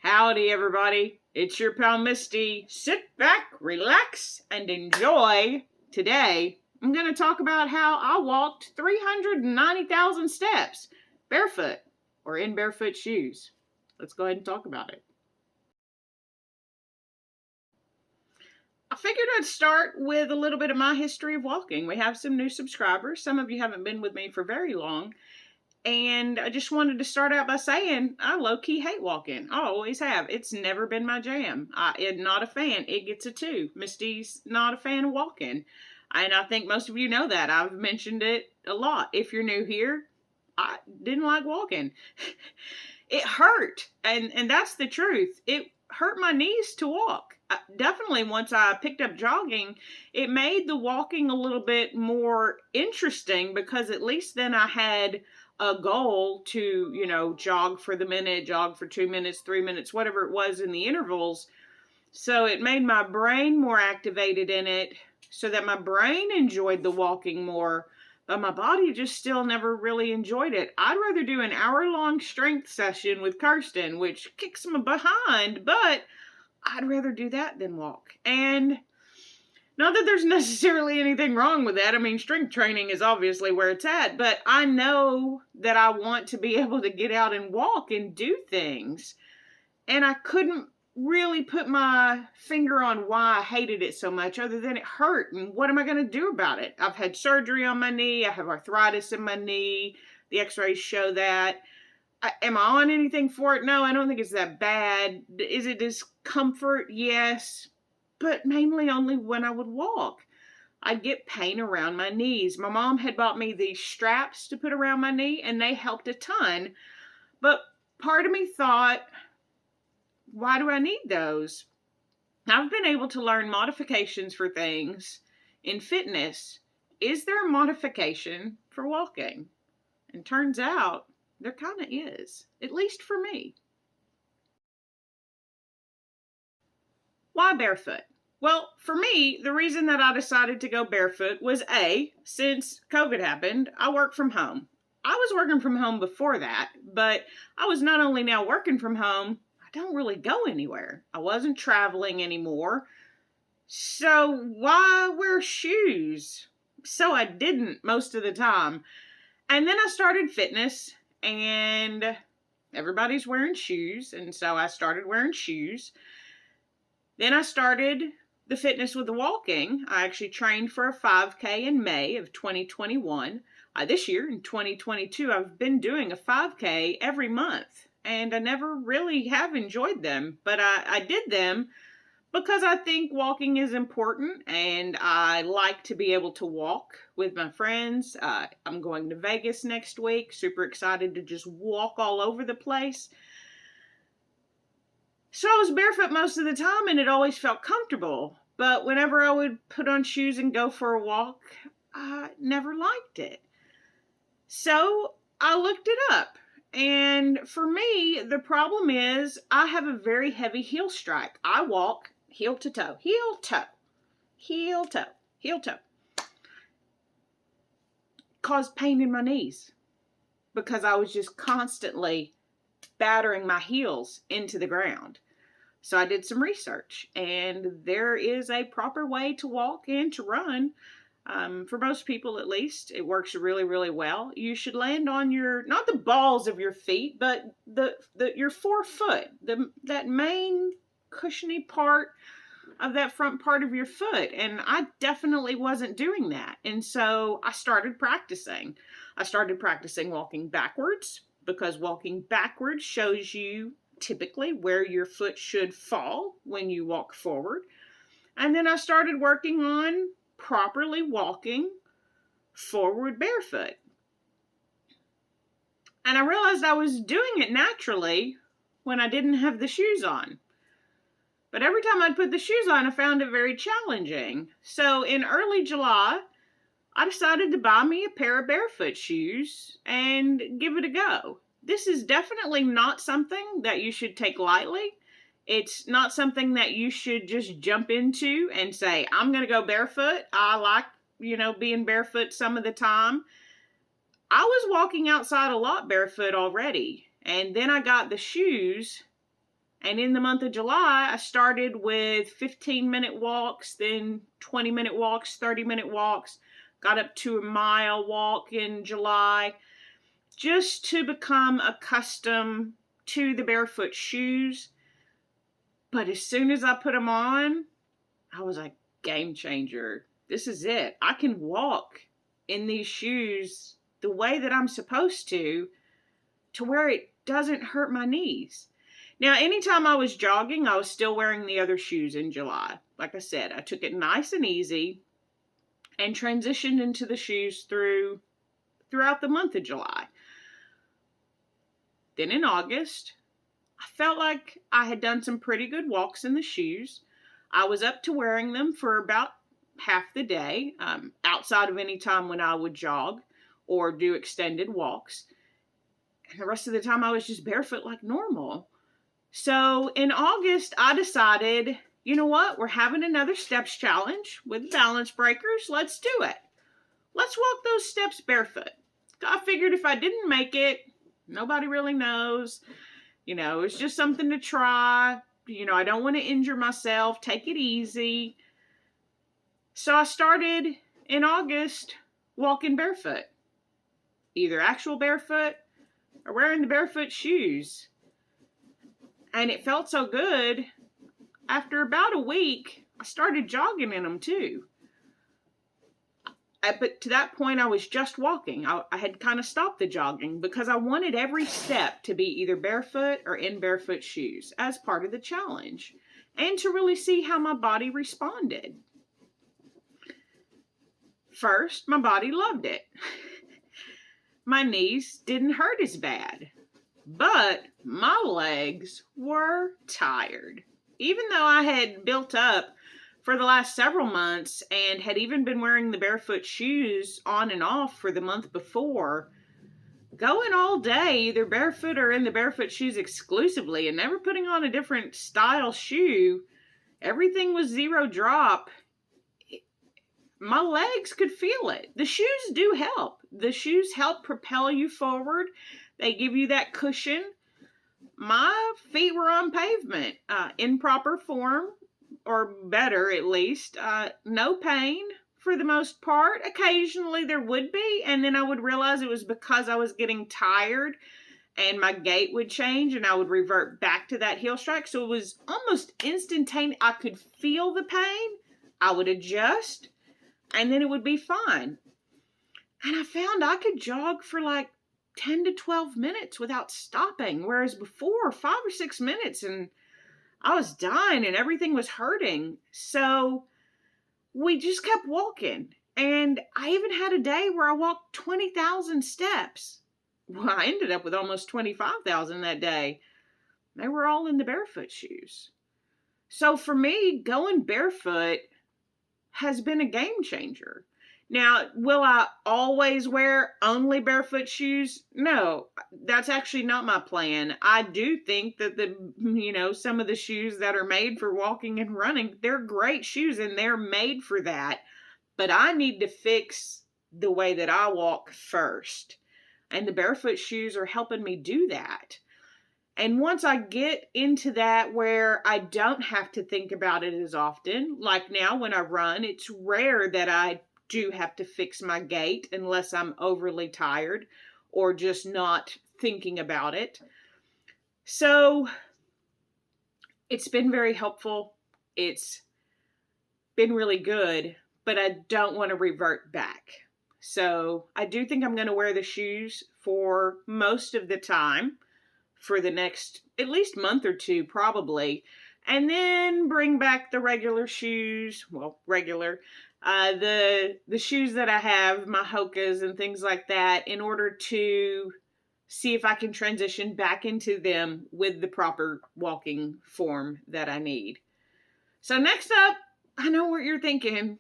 Howdy Everybody, it's your pal Misty. Sit back, relax, and enjoy. Today, I'm going to talk about how I walked 390,000 steps barefoot or in barefoot shoes. Let's go ahead and talk about it. I figured I'd start with a little bit of my history of walking. We have some new subscribers. Some of you haven't been with me for very long. And I just wanted to start out by saying I low-key hate walking. I always have. It's never been my jam. I'm not a fan. It gets a 2. Misty's not a fan of walking. And I think most of you know that. I've mentioned it a lot. If you're new here, I didn't like walking. It hurt. And that's the truth. It hurt my knees to walk. Definitely once I picked up jogging, it made the walking a little bit more interesting because at least then I had a goal to, jog for the minute, jog for 2 minutes, 3 minutes, whatever it was in the intervals. So it made my brain more activated in it so that my brain enjoyed the walking more, but my body just still never really enjoyed it. I'd rather do an hour-long strength session with Kirsten, which kicks my behind, but I'd rather do that than walk. And not that there's necessarily anything wrong with that. I mean, strength training is obviously where it's at, but I know that I want to be able to get out and walk and do things. And I couldn't really put my finger on why I hated it so much other than it hurt. And what am I going to do about it? I've had surgery on my knee. I have arthritis in my knee. The x-rays show that. Am I on anything for it? No, I don't think it's that bad. Is it discomfort? Yes. But mainly only when I would walk. I'd get pain around my knees. My mom had bought me these straps to put around my knee, and they helped a ton. But part of me thought, why do I need those? I've been able to learn modifications for things in fitness. Is there a modification for walking? And turns out there kind of is, at least for me. Why barefoot? Well, for me, the reason that I decided to go barefoot was since COVID happened, I work from home. I was working from home before that, but I was not only now working from home, I don't really go anywhere. I wasn't traveling anymore. So why wear shoes? So I didn't most of the time. And then I started fitness and everybody's wearing shoes. And so I started wearing shoes. Then I started the fitness with the walking. I actually trained for a 5K in May of 2021. This year in 2022, I've been doing a 5K every month and I never really have enjoyed them, but I did them because I think walking is important and I like to be able to walk with my friends. I'm going to Vegas next week. Super excited to just walk all over the place. So I was barefoot most of the time and it always felt comfortable. But whenever I would put on shoes and go for a walk, I never liked it. So I looked it up. And for me, the problem is I have a very heavy heel strike. I walk heel to toe, heel, toe, heel, toe, heel, toe. Caused pain in my knees because I was just constantly battering my heels into the ground. So I did some research and there is a proper way to walk and to run. For most people, at least, it works really, really well. You should land on not the balls of your feet, but your forefoot, that main cushiony part of that front part of your foot. And I definitely wasn't doing that. And so I started practicing. I started practicing walking backwards because walking backwards shows you typically where your foot should fall when you walk forward. And then I started working on properly walking forward barefoot. And I realized I was doing it naturally when I didn't have the shoes on. But every time I'd put the shoes on, I found it very challenging. So in early July, I decided to buy me a pair of barefoot shoes and give it a go. This is definitely not something that you should take lightly. It's not something that you should just jump into and say, I'm going to go barefoot. I like, being barefoot some of the time. I was walking outside a lot barefoot already. And then I got the shoes And in the month of July, I started with 15-minute walks, then 20-minute walks, 30-minute walks, got up to a mile walk in July, just to become accustomed to the barefoot shoes. But as soon as I put them on, I was like, game changer. This is it. I can walk in these shoes the way that I'm supposed to where it doesn't hurt my knees. Now, anytime I was jogging, I was still wearing the other shoes in July. Like I said, I took it nice and easy and transitioned into the shoes throughout the month of July. Then in August, I felt like I had done some pretty good walks in the shoes. I was up to wearing them for about half the day, outside of any time when I would jog or do extended walks. And the rest of the time I was just barefoot like normal. So in August, I decided, you know what? We're having another steps challenge with balance breakers. Let's do it. Let's walk those steps barefoot. I figured if I didn't make it, nobody really knows. It's just something to try. I don't want to injure myself. Take it easy. So I started in August walking barefoot. Either actual barefoot or wearing the barefoot shoes. And it felt so good. After about a week, I started jogging in them too. But to that point, I was just walking. I had kind of stopped the jogging because I wanted every step to be either barefoot or in barefoot shoes as part of the challenge, and to really see how my body responded. First, my body loved it. My knees didn't hurt as bad, but my legs were tired. Even though I had built up for the last several months and had even been wearing the barefoot shoes on and off for the month before, going all day either barefoot or in the barefoot shoes exclusively and never putting on a different style shoe, everything was zero drop. My legs could feel it. The shoes do help. The shoes help propel you forward. They give you that cushion. My feet were on pavement in proper form, or better at least. No pain for the most part. Occasionally there would be, and then I would realize it was because I was getting tired and my gait would change and I would revert back to that heel strike. So it was almost instantaneous. I could feel the pain. I would adjust and then it would be fine. And I found I could jog for like 10 to 12 minutes without stopping, whereas before 5 or 6 minutes and I was dying and everything was hurting. So we just kept walking. And I even had a day where I walked 20,000 steps. Well, I ended up with almost 25,000 that day. They were all in the barefoot shoes. So for me, going barefoot has been a game changer. Now, will I always wear only barefoot shoes? No, that's actually not my plan. I do think that some of the shoes that are made for walking and running, they're great shoes and they're made for that. But I need to fix the way that I walk first. And the barefoot shoes are helping me do that. And once I get into that where I don't have to think about it as often, like now when I run, it's rare that I do have to fix my gait unless I'm overly tired or just not thinking about it. So it's been very helpful. It's been really good, but I don't want to revert back. So I do think I'm going to wear the shoes for most of the time for the next at least month or two probably, and then bring back the regular shoes. Well, the shoes that I have, my Hokas and things like that, in order to see if I can transition back into them with the proper walking form that I need. So next up, I know what you're thinking.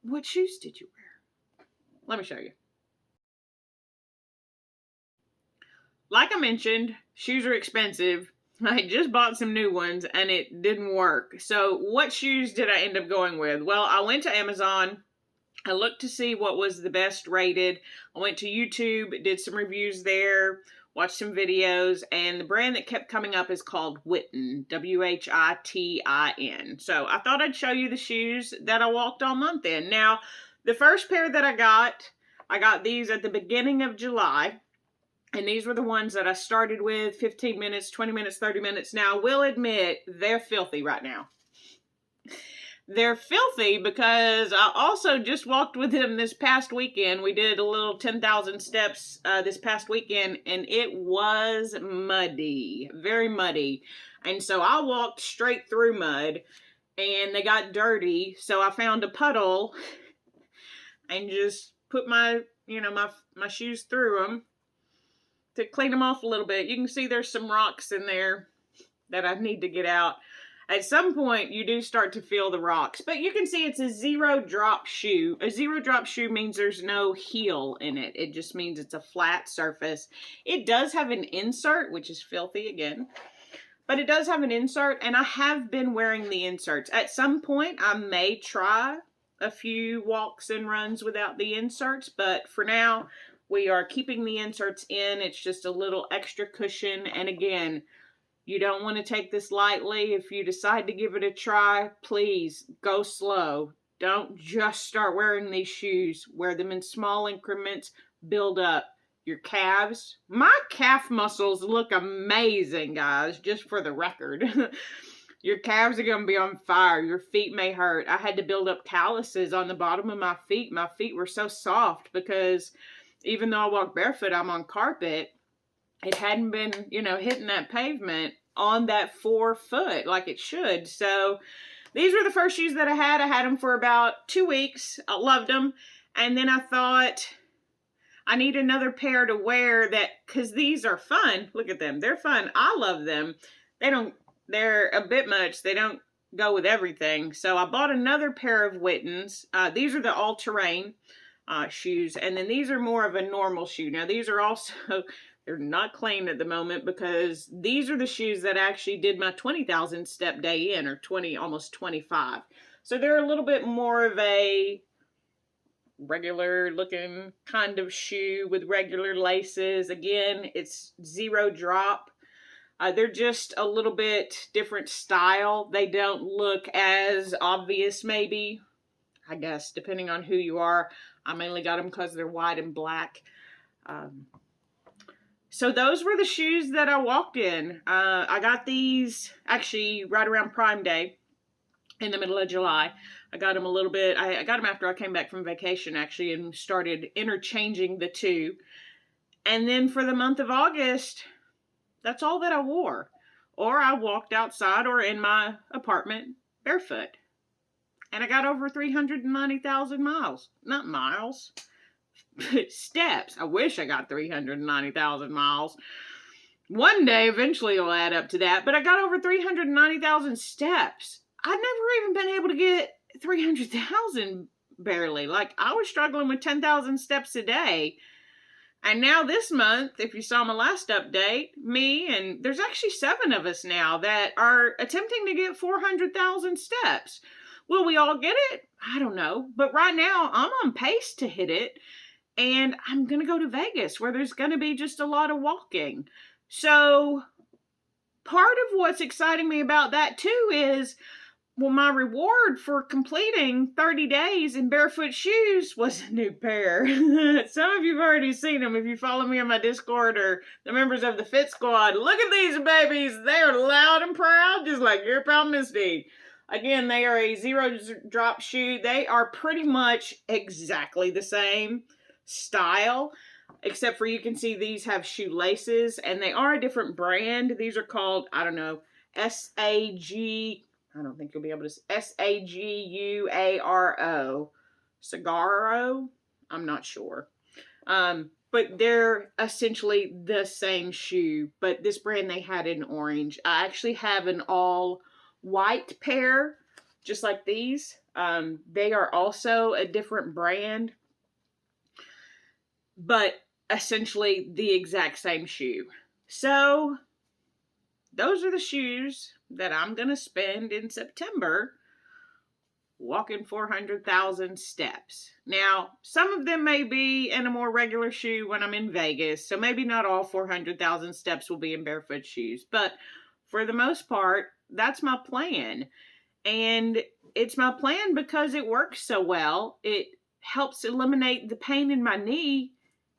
What shoes did you wear? Let me show you. Like I mentioned, shoes are expensive. I just bought some new ones and it didn't work. So what shoes did I end up going with? Well, I went to Amazon. I looked to see what was the best rated. I went to YouTube, did some reviews there, watched some videos, and the brand that kept coming up is called Whitin, Whitin. So I thought I'd show you the shoes that I walked all month in. Now, the first pair that I got these at the beginning of July. And these were the ones that I started with, 15 minutes, 20 minutes, 30 minutes. Now, I will admit, they're filthy right now. They're filthy because I also just walked with him this past weekend. We did a little 10,000 steps this past weekend, and it was muddy, very muddy. And so I walked straight through mud, and they got dirty. So I found a puddle and just put my shoes through them to clean them off a little bit. You can see there's some rocks in there that I need to get out. At some point, you do start to feel the rocks, but you can see it's a zero drop shoe. A zero drop shoe means there's no heel in it. It just means it's a flat surface. It does have an insert, which is filthy again, but it does have an insert, and I have been wearing the inserts. At some point, I may try a few walks and runs without the inserts, but for now, we are keeping the inserts in. It's just a little extra cushion. And again, you don't want to take this lightly. If you decide to give it a try, please go slow. Don't just start wearing these shoes. Wear them in small increments. Build up your calves. My calf muscles look amazing, guys, just for the record. Your calves are going to be on fire. Your feet may hurt. I had to build up calluses on the bottom of my feet. My feet were so soft because even though I walk barefoot, I'm on carpet. It hadn't been, hitting that pavement on that 4 foot like it should. So these were the first shoes that I had. I had them for about 2 weeks. I loved them. And then I thought I need another pair to wear because these are fun. Look at them. They're fun. I love them. They're a bit much. They don't go with everything. So I bought another pair of Whitins. These are the all-terrain shoes, and then these are more of a normal shoe. Now these are also, they're not clean at the moment because these are the shoes that actually did my 20,000 step day in, or almost 25. So they're a little bit more of a regular looking kind of shoe with regular laces. Again, it's zero drop. They're just a little bit different style. They don't look as obvious, maybe, I guess, depending on who you are. I mainly got them because they're white and black. So those were the shoes that I walked in. I got these actually right around Prime Day in the middle of July. I got them a little bit. I got them after I came back from vacation, actually, and started interchanging the two. And then for the month of August, that's all that I wore. Or I walked outside or in my apartment barefoot. And I got over 390,000 miles. Not miles. Steps. I wish I got 390,000 miles. One day, eventually, it'll add up to that. But I got over 390,000 steps. I've never even been able to get 300,000 barely. Like, I was struggling with 10,000 steps a day. And now this month, if you saw my last update, me and there's actually 7 of us now that are attempting to get 400,000 steps. Will we all get it? I don't know. But right now, I'm on pace to hit it. And I'm going to go to Vegas where there's going to be just a lot of walking. So part of what's exciting me about that too is, well, my reward for completing 30 days in barefoot shoes was a new pair. Some of you have already seen them if you follow me on my Discord or the members of the Fit Squad. Look at these babies. They are loud and proud, just like your pal Misty. Again, they are a zero drop shoe. They are pretty much exactly the same style, except for you can see these have shoelaces, and they are a different brand. These are called, I don't know, SAG. I don't think you'll be able to. SAGUARO. Sagaro? I'm not sure. But they're essentially the same shoe. But this brand they had in orange. I actually have an all white pair, just like these. They are also a different brand, but essentially the exact same shoe. So those are the shoes that I'm going to spend in September walking 400,000 steps. Now, some of them may be in a more regular shoe when I'm in Vegas, so maybe not all 400,000 steps will be in barefoot shoes, but for the most part, that's my plan. And it's my plan because it works so well. It helps eliminate the pain in my knee,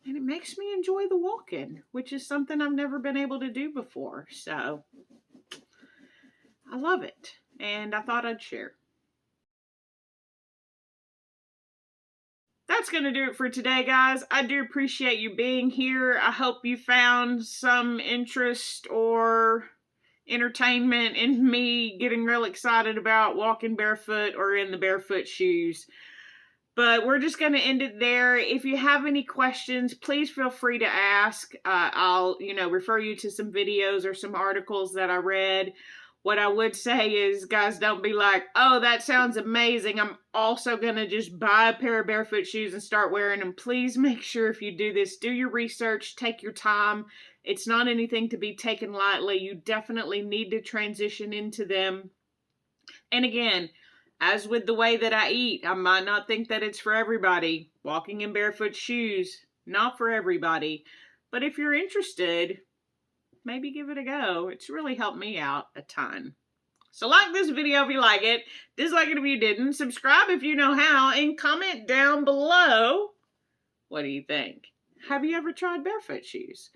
and it makes me enjoy the walking, which is something I've never been able to do before. So I love it, and I thought I'd share. That's going to do it for today, guys. I do appreciate you being here. I hope you found some interest or entertainment in me getting real excited about walking barefoot or in the barefoot shoes. But we're just going to end it there. If you have any questions, please feel free to ask. I'll, refer you to some videos or some articles that I read. What I would say is, guys, don't be like, oh, that sounds amazing. I'm also going to just buy a pair of barefoot shoes and start wearing them. Please make sure if you do this, do your research, take your time. It's not anything to be taken lightly. You definitely need to transition into them. And again, as with the way that I eat, I might not think that it's for everybody. Walking in barefoot shoes, not for everybody. But if you're interested, maybe give it a go. It's really helped me out a ton. So like this video if you like it, dislike it if you didn't, subscribe if you know how, and comment down below, what do you think? Have you ever tried barefoot shoes?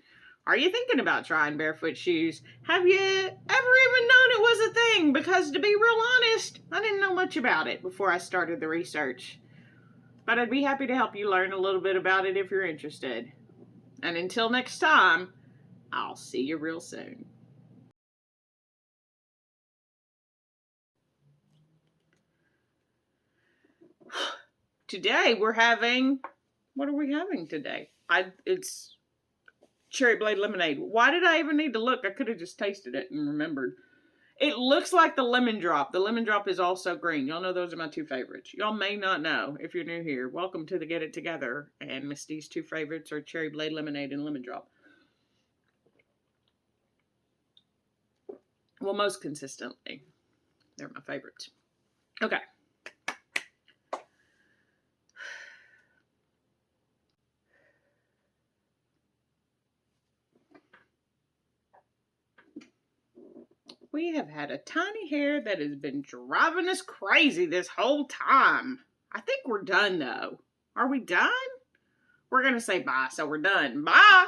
Are you thinking about trying barefoot shoes? Have you ever even known it was a thing? Because to be real honest, I didn't know much about it before I started the research. But I'd be happy to help you learn a little bit about it if you're interested. And until next time, I'll see you real soon. Today we're having, what are we having today? It's cherry blade lemonade. Why did I even need to look? I could have just tasted it and remembered. It looks like the lemon drop. The lemon drop is also green. Y'all know those are my two favorites. Y'all may not know if you're new here. Welcome to the Get It Together. And Misty's two favorites are cherry blade lemonade and lemon drop. Well, most consistently, they're my favorites. Okay. We have had a tiny hair that has been driving us crazy this whole time. I think we're done, though. Are we done? We're going to say bye, so we're done. Bye!